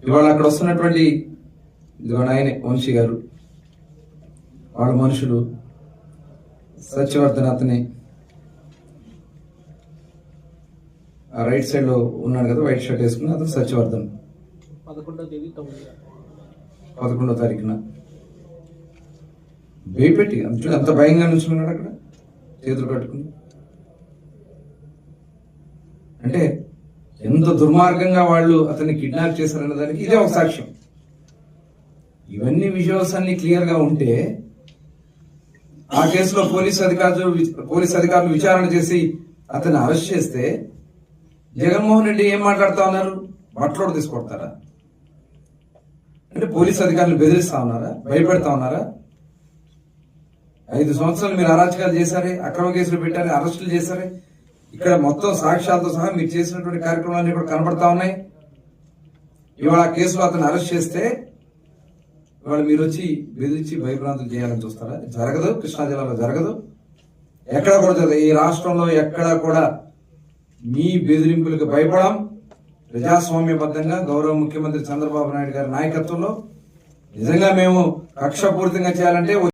ఇవాళ అక్కడ వస్తున్నటువంటి ఇదిగో ఆయనే వంశీ గారు, వాళ్ళ మనుషులు, సత్యవర్ధన్ అతనే ఆ రైట్ సైడ్ లో ఉన్నాడు కదా, వైట్ షర్ట్ వేసుకుని, అతను సత్యవర్ధన్. 11వ తారీఖున భయపెట్టి అంత భయంగా నుంచున్నాడు అక్కడ చేతులు కట్టుకుని. అంటే ఎంత దుర్మార్గంగా వాళ్ళు అతన్ని కిడ్నాప్ చేశారన్న దానికి ఇదే ఒక సాక్ష్యం. ఇవన్నీ విజువల్స్ అన్ని క్లియర్ గా ఉంటే ఆ కేసులో పోలీస్ అధికారులు విచారణ చేసి అతన్ని అరెస్ట్ చేస్తే జగన్మోహన్ రెడ్డి ఏం మాట్లాడుతా ఉన్నారు? బట్టలోడు తీసుకొడతారా? అంటే పోలీస్ అధికారులు బెదిరిస్తా ఉన్నారా? భయపెడతా ఉన్నారా? 5 సంవత్సరాలు మీరు అరాచకాలు చేశారే, అక్రమ కేసులు పెట్టారే, అరెస్టులు చేశారే. ఇక్కడ మొత్తం సాక్ష్యాలతో సహా మీరు చేసినటువంటి కార్యక్రమాలన్నీ కూడా కనబడతా ఉన్నాయి. ఇవాళ ఆ కేసులో అతను అరెస్ట్ చేస్తే ఇవాళ మీరు వచ్చి బెదిరించి భయభ్రాంతులు చేయాలని చూస్తారా? జరగదు. కృష్ణా జిల్లాలో జరగదు. ఎక్కడ కూడా జరగదు. ఈ రాష్ట్రంలో ఎక్కడా కూడా మీ బెదిరింపులకు భయపడం. ప్రజాస్వామ్యబద్ధంగా గౌరవ ముఖ్యమంత్రి చంద్రబాబు నాయుడు గారి నాయకత్వంలో నిజంగా మేము కక్షపూరితంగా చేయాలంటే